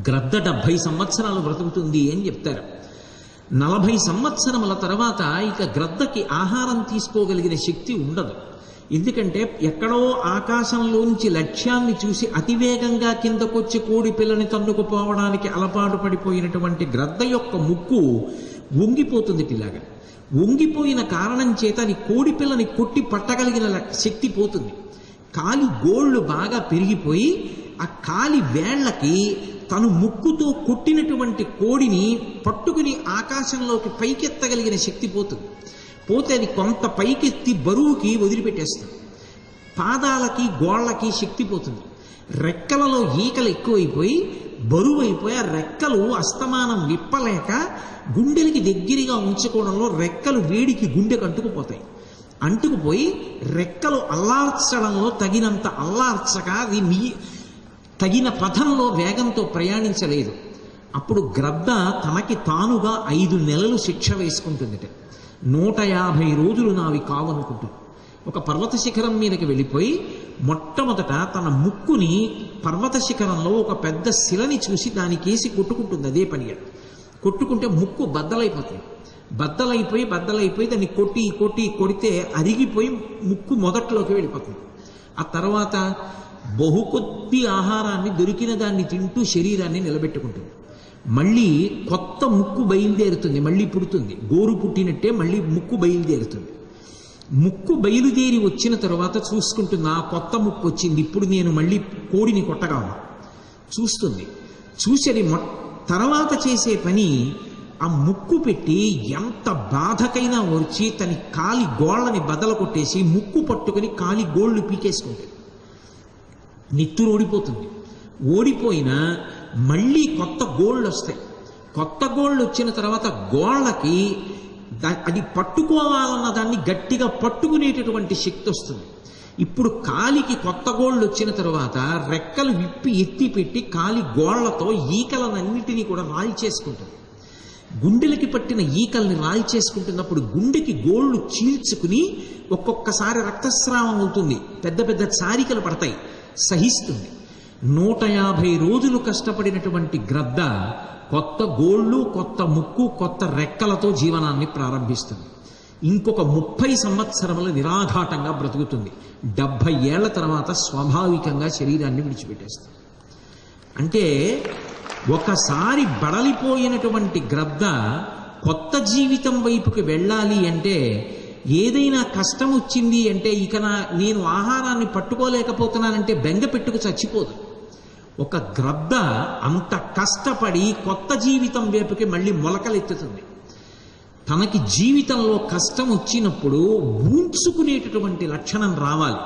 గ్రద్ద 70 సంవత్సరాలు బ్రతుకుతుంది అని చెప్తారు. 40 సంవత్సరముల తర్వాత ఇక గ్రద్దకి ఆహారం తీసుకోగలిగిన శక్తి ఉండదు. ఎందుకంటే ఎక్కడో ఆకాశంలోంచి లక్ష్యాన్ని చూసి అతివేగంగా కిందకొచ్చి కోడి పిల్లని తన్నుకుపోవడానికి అలవాటు పడిపోయినటువంటి గ్రద్ద యొక్క ముక్కు వంగిపోతుంది. ఇలాగా వంగిపోయిన కారణం చేత అది కోడి పిల్లని కొట్టి పట్టగలిగిన శక్తి పోతుంది. కాలి గోళ్ళు బాగా పెరిగిపోయి ఆ కాలి వేళ్లకి తను ముక్కుతో కొట్టినటువంటి కోడిని పట్టుకుని ఆకాశంలోకి పైకెత్తగలిగిన శక్తి పోతుంది. పోతే అది కొంత పైకెత్తి బరువుకి వదిలిపెట్టేస్తుంది. పాదాలకి గోళ్ళకి శక్తి పోతుంది. రెక్కలలో ఈకలు ఎక్కువైపోయి బరువు అయిపోయి ఆ రెక్కలు అస్తమానం విప్పలేక గుండెలకి దగ్గరగా ఉంచుకోవడంలో రెక్కలు వేడికి గుండెకు అంటుకుపోతాయి. అంటుకుపోయి రెక్కలు అల్లార్చడంలో తగినంత అల్లార్చక అది తగిన పథంలో వేగంతో ప్రయాణించలేదు. అప్పుడు గ్రద్ద తనకి తానుగా 5 నెలలు శిక్ష వేసుకుంటుందిట. 150 రోజులు నావి కావనుకుంటుంది. ఒక పర్వత శిఖరం మీదకి వెళ్ళిపోయి మొట్టమొదట తన ముక్కుని పర్వత శిఖరంలో ఒక పెద్ద శిలని చూసి దానికేసి కొట్టుకుంటుంది. అదే పనిగా కొట్టుకుంటే ముక్కు బద్దలైపోతుంది. బద్దలైపోయి దాన్ని కొడితే అరిగిపోయి ముక్కు మొదట్లోకి వెళ్ళిపోతుంది. ఆ తర్వాత కొద్ది ఆహారాన్ని దొరికిన దాన్ని తింటూ శరీరాన్ని నిలబెట్టుకుంటుంది. మళ్ళీ కొత్త ముక్కు బయలుదేరుతుంది, మళ్ళీ పుడుతుంది. గోరు పుట్టినట్టే మళ్ళీ ముక్కు బయలుదేరుతుంది. ముక్కు బయలుదేరి వచ్చిన తర్వాత చూసుకుంటుంది, ఆ కొత్త ముక్కు వచ్చింది, ఇప్పుడు నేను మళ్ళీ కోడిని కొట్టగలను చూస్తుంది. చూసి అది తర్వాత చేసే పని ఆ ముక్కు పెట్టి ఎంత బాధకైనా వచ్చి తన కాలి గోళ్ళని బద్దలు కొట్టేసి ముక్కు పట్టుకుని కాలి గోళ్ళు పీకేసుకుంటుంది. నెత్తురు ఓడిపోతుంది. ఓడిపోయినా మళ్ళీ కొత్త గోళ్ళు వస్తాయి. కొత్త గోళ్ళు వచ్చిన తర్వాత గోళ్ళకి అది పట్టుకోవాలన్న దాన్ని గట్టిగా పట్టుకునేటటువంటి శక్తి వస్తుంది. ఇప్పుడు కాలికి కొత్త గోళ్ళు వచ్చిన తర్వాత రెక్కలు విప్పి ఎత్తి పెట్టి కాలి గోళ్లతో ఈకలనన్నిటినీ కూడా రాల్చేసుకుంటుంది. గుండెలకి పట్టిన ఈకల్ని రాల్చేసుకుంటున్నప్పుడు గుండెకి గోళ్ళు చీల్చుకుని ఒక్కొక్కసారి రక్తస్రావం అవుతుంది, పెద్ద పెద్ద చారికలు పడతాయి, సహిస్తుంది. 150 రోజులు కష్టపడినటువంటి గ్రద్ద కొత్త గోళ్ళు, కొత్త ముక్కు, కొత్త రెక్కలతో జీవనాన్ని ప్రారంభిస్తుంది. ఇంకొక 30 సంవత్సరములు నిరాఘాటంగా బ్రతుకుతుంది. 70 ఏళ్ల తర్వాత స్వాభావికంగా శరీరాన్ని విడిచిపెట్టేస్తుంది. అంటే ఒకసారి బడలిపోయినటువంటి గ్రద్ద కొత్త జీవితం వైపుకి వెళ్ళాలి అంటే, ఏదైనా కష్టం వచ్చింది అంటే, ఇక నేను ఆహారాన్ని పట్టుకోలేకపోతున్నానంటే బెంగ పెట్టుకు చచ్చిపోదు. ఒక గ్రద్ద అంత కష్టపడి కొత్త జీవితం వైపుకి మళ్ళీ మొలకలెత్తుతుంది. తనకి జీవితంలో కష్టం వచ్చినప్పుడు ఊంచుకునేటటువంటి లక్షణం రావాలి.